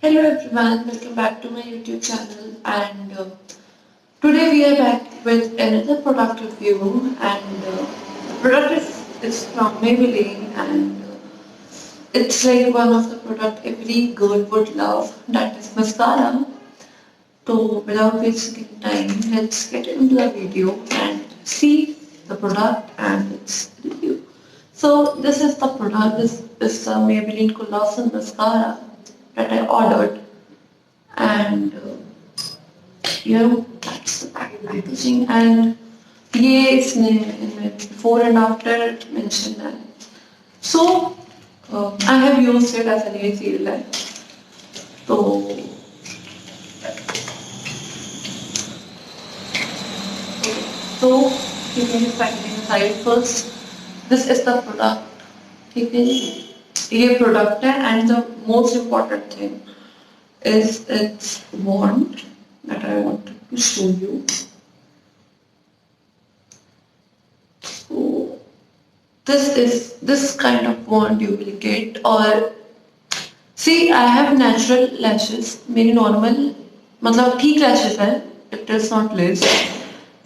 Hello everyone, welcome back to my YouTube channel and today we are back with another product review and the product is from Maybelline and it's like one of the product every girl would love, that is mascara. So without wasting time, let's get into the video and see the product and its review. So this is the product, this is the Maybelline Colossal Mascara that I ordered and that's the packaging and ये इसने इनमें before and after mention है. So I have used it as a feel है. So so you can find it inside first. This is the product. ठीक है ये product है and the most important thing is its wand that I wanted to show you. So this kind of wand you will get or see I have natural lashes. मेरी normal मतलब ठीक lashes है. It is not lace.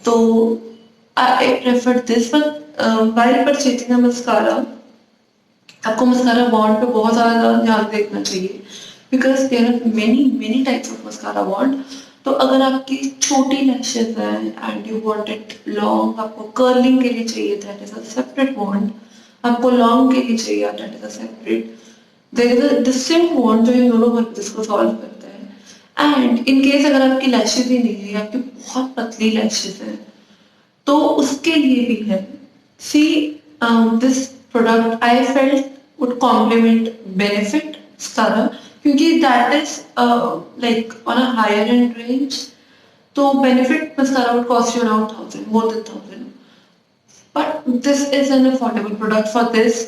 So I prefer this but while purchasing a mascara आपको mascara wand पे बहुत ज़्यादा ध्यान देखना चाहिए because there are many types of mascara wand. तो अगर आपकी छोटी लैशेज हैं and you want it long, आपको कर्लिंग के लिए चाहिए that is a separate wand, आपको लॉन्ग के लिए चाहिए that is a separate. There is a distinct wand जो इन दोनों पर्पज को सॉल्व करता है. एंड इन केस अगर आपकी लैशेज ही नहीं है, आपकी बहुत पतली लैशेज हैं तो उसके लिए भी है. See this product I felt would complement benefit mascara क्योंकि that is like on a higher end range. तो benefit mascara would cost you around 1000, more than 1000. But this is an affordable product for this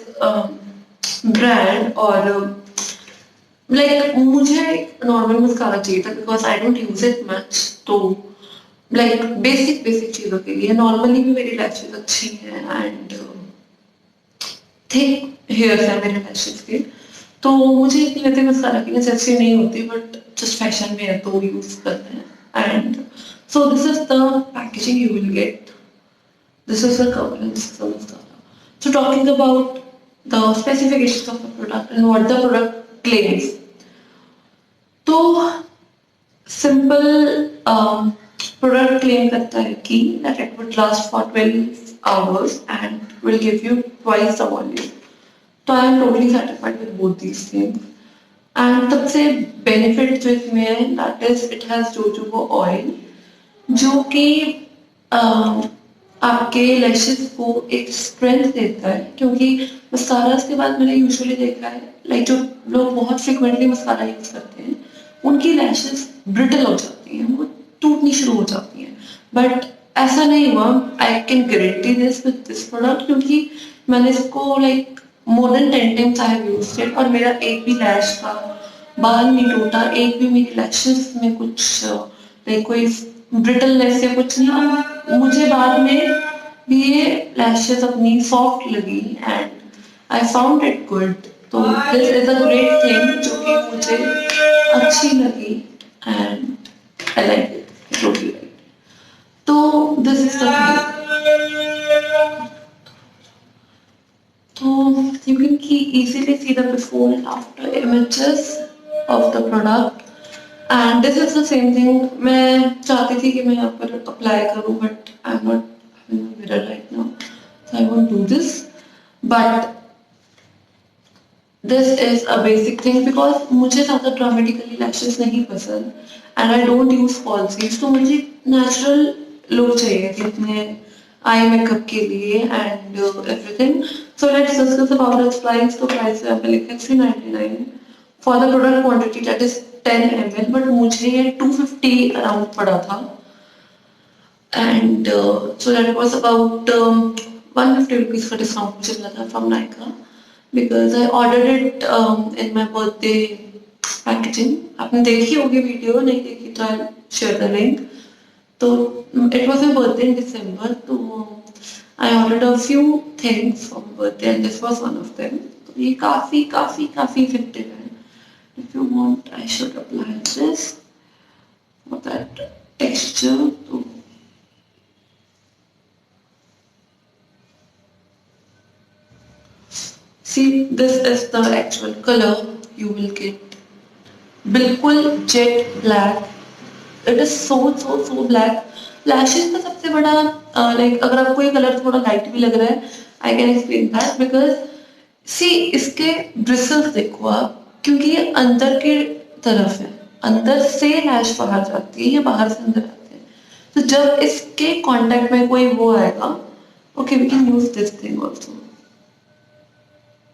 brand और like मुझे normal mascara चाहिए था because I don't use it much. तो like basic चीज़ों के लिए normally भी मेरी lashes अच्छी हैं and थिक हेयर्स है मेरे लैशेस के तो मुझे इतनी लगती है मस्कारा की नेसेसिटी नहीं होती बट जस्ट फैशन में है तो यूज करते हैं. And so this is the packaging you will get. This is the cover and this is the mascara. So talking about the specifications of the product and what the product claims. तो simple product claim करता है कि that it would last for 12 hours and will give you twice the volume. So I am totally satisfied with both these things. And सबसे benefit जो इसमें है that is it has jojoba oil जो कि आपके lashes को एक strength देता है क्योंकि मस्कारा के बाद मैंने usually देखा है like जो लोग बहुत frequently मस्कारा यूज करते हैं उनकी lashes brittle हो जाती हैं, वो टूटनी शुरू हो जाती हैं. बट ऐसा नहीं हुआ. I can guarantee this with this product क्योंकि मैंने इसको like more than 10 times I have used it और मेरा एक भी लैश का बाल नहीं टूटा, एक भी मेरी लैशेस में कुछ लाइक कोई ब्रिटलनेस या कुछ नहीं. मुझे बाद में भी ये लैशेस अपनी सॉफ्ट लगी and I found it good. तो this is a great thing जो कि मुझे अच्छी लगी and I like it totally. So this is the thing. So you can easily see the before and after images of the product. And this is the same thing. मैं चाहती थी कि मैं यहाँ पर apply करूँ, but I'm not having a mirror right now, so I won't do this. But this is a basic thing because मुझे ज़्यादा dramatically lashes नहीं पसंद and I don't use falsies. तो मुझे natural look चाहिए थी अपने आई मेकअप के लिए and everything. So let's discuss about it's price. तो प्राइस पे आपने लिखा है 399 for the product quantity that is 10 ml but मुझे ये 250 अराउंड पड़ा था and so that was about 150 rupees का डिस्काउंट मुझे मिला था from Nykaa because I ordered it in my birthday packaging. आपने देखी होगी वीडियो, नहीं देखी तो I share the link. So it was my birthday in December. So I ordered a few things for my birthday and this was one of them. तो ये काफी effective है. If you want I should apply this for that texture. So see, this is the actual color you will get. बिल्कुल jet black. It is so black. Lashes का सबसे बड़ा like अगर आपको ये कलर थोड़ा लाइट भी लग रहा है, I can explain that because see इसके ब्रिसल्स देखो आप, क्योंकि ये अंदर की तरफ है, अंदर से लैश बाहर जाती है, ये बाहर से अंदर आते हैं. तो जब इसके कांटेक्ट में कोई वो आएगा, okay we can use this thing also.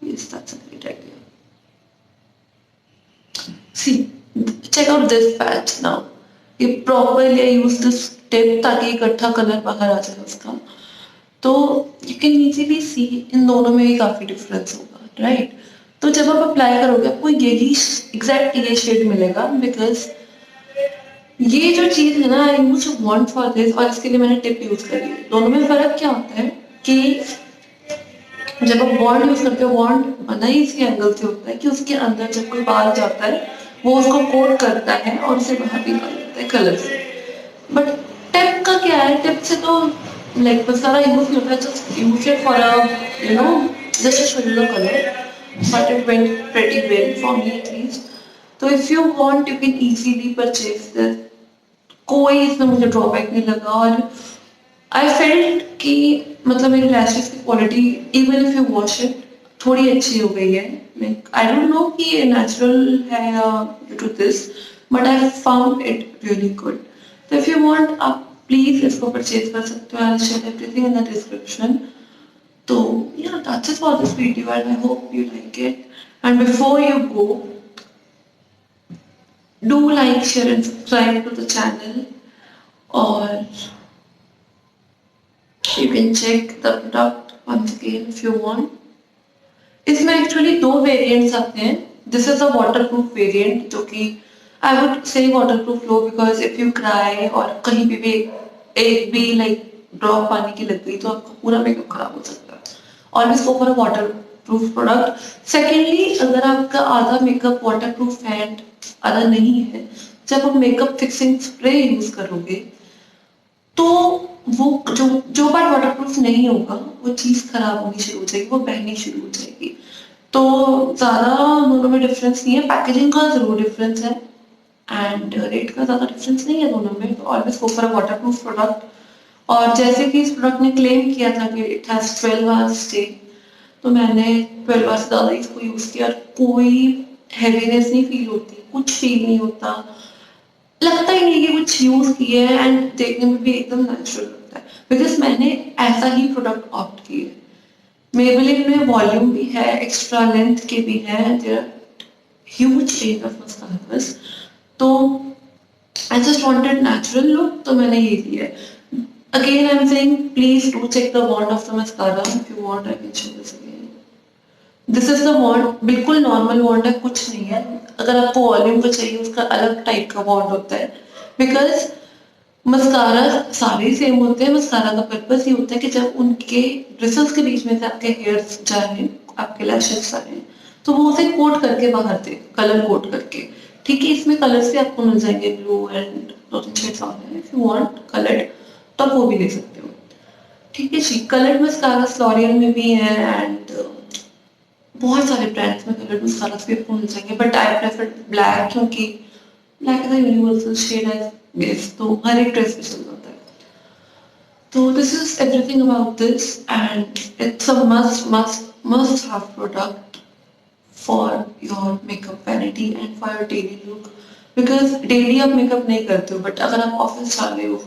Yes, that's a great idea. See, check out this patch now. ये properly I use this tip ताकि इकट्ठा कलर बाहर आ जाए उसका. तो you can easily see इन दोनों में ही काफी डिफरेंस होगा, राइट? तो जब आप अप्लाई करोगे आपको यही एग्जैक्ट ये शेड मिलेगा, बिकॉज ये जो चीज है ना, आई यूज वांट फॉर दिस, और इसके लिए मैंने टिप यूज करी है. दोनों में फर्क क्या होता है कि जब आप बॉन्ड यूज करते हो, बॉन्ड बना ही इसी एंगल से होता है कि उसके अंदर जब कोई बाल जाता है वो उसको कोट करता है और उसे बाहर निकाल देता है कलर से. बट टिप का क्या है, टिप से तो लाइक बस सारा यूज नहीं होता है, just use it for a you know just to show you the colour. But it went pretty well for me at least. तो if you want you can easily purchase this. कोई इसमें मुझे drawback नहीं लगा, और आई फेल्ट कि मतलब मेरी लैशेस की quality even if you wash it थोड़ी अच्छी हो गई है. लाइक आई डोंट नो कि ये नेचुरल है या due to this, but I found it really good. तो इफ यू वांट आप प्लीज इसको परचेज कर सकते हो. I will share everything in the description. तो या that's it for this video and I hope you like it. And before you go, do like, share and subscribe to the channel, or you can check the product once again if you want. इसमें actually दो variants आते हैं. This is a waterproof variant, जो कि I would say waterproof low because if you cry और कहीं पे भी एक भी लाइक ड्रॉप पानी की लग गई तो आपका पूरा मेकअप खराब हो सकता है. Always go for a waterproof product. Secondly, अगर आपका आधा मेकअप वाटरप्रूफ है एंड आधा नहीं है, जब आप मेकअप फिक्सिंग स्प्रे यूज करोगे तो वो जो पार्ट वाटरप्रूफ नहीं होगा वो चीज खराब होनी शुरू हो जाएगी, वो बहनी शुरू हो जाएगी. तो ज्यादा दोनों में डिफरेंस नहीं है. पैकेजिंग का जरूर डिफरेंस है एंड रेट का ज्यादा डिफरेंस नहीं है दोनों में. तो always go for a waterproof product. और जैसे कि इस प्रोडक्ट ने क्लेम किया था कि इट हैज 12 आवर्स स्टे, तो मैंने 12 आवर्स ज्यादा इसको यूज किया और कोई हैवीनेस नहीं फील होती, कुछ फील नहीं होता, लगता ही नहीं कि कुछ यूज किया है एंड देखने में भी एकदम नेचुरल लगता है. बिकॉज मैंने ऐसा ही प्रोडक्ट ऑप्ट किया है. मेबेलिन में वॉल्यूम भी है, एक्स्ट्रा लेंथ के भी है, there huge range of mascaras. तो I just wanted natural look, तो मैंने ये लिया है. Again I am saying please do check the bond of the mascara. If you want I can show this again. This is the bond, बिल्कुल normal bond है, कुछ नहीं है. अगर आपको वॉल्यूम को चाहिए उसका अलग टाइप का बॉन्ड होता है. बिकॉज मस्कारा सारे सेम होते हैं. मस्कारा का पर्पस ये होता है कि जब उनके ब्रिसल्स के बीच में से आपके हेयर्स जाए, आपके लैशेस आए, तो वो उसे कोट करके बाहर दे, कलर कोट करके. ठीक है, इसमें कलर्स भी आपको मिल जाएंगे, ब्लू एंड दो तीन शेड्स और हैं. इफ यू वांट कलर्ड तो आप वो भी ले सकते हो. ठीक है जी. कलर्ड मस्कारा लॉरियल में भी है एंड बहुत सारे ब्रांड्स में कलर्ड मस्कारा भी आपको मिल जाएंगे. बट आई प्रेफर ब्लैक, क्योंकि black is a universal shade I guess, तो हर एक ड्रेस पे चल जाता है. तो this is everything about this and it's a must have product for your makeup vanity and for your daily look. Because daily आप मेकअप नहीं करते हो, बट अगर आप ऑफिस जा रहे हो,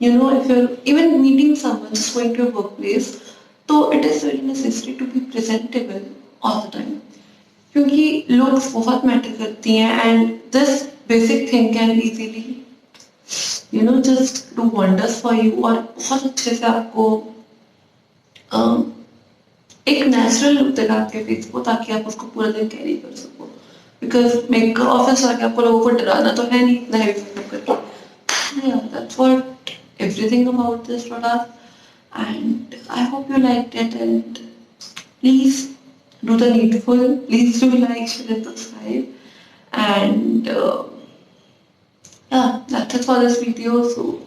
you know, if you're even meeting someone, just going to a workplace, तो it is very necessary to be presentable all the time, क्योंकि looks बहुत मैटर करती हैं and this basic thing can easily you know just do wonders for you. और बहुत अच्छे से आपको एक नेचुरल लुक देगा आपके फेस को, ताकि आप उसको पूरा दिन कैरी कर सको. बिकॉज मेकअप ऑफिस आके आपको लोगों को डराना तो है नहीं इतना हैवी मेकअप करके. Yeah, that's what everything about this product, and I hope you liked it, and please do the needful. Please do like, share and subscribe, And yeah, that's it for this video. So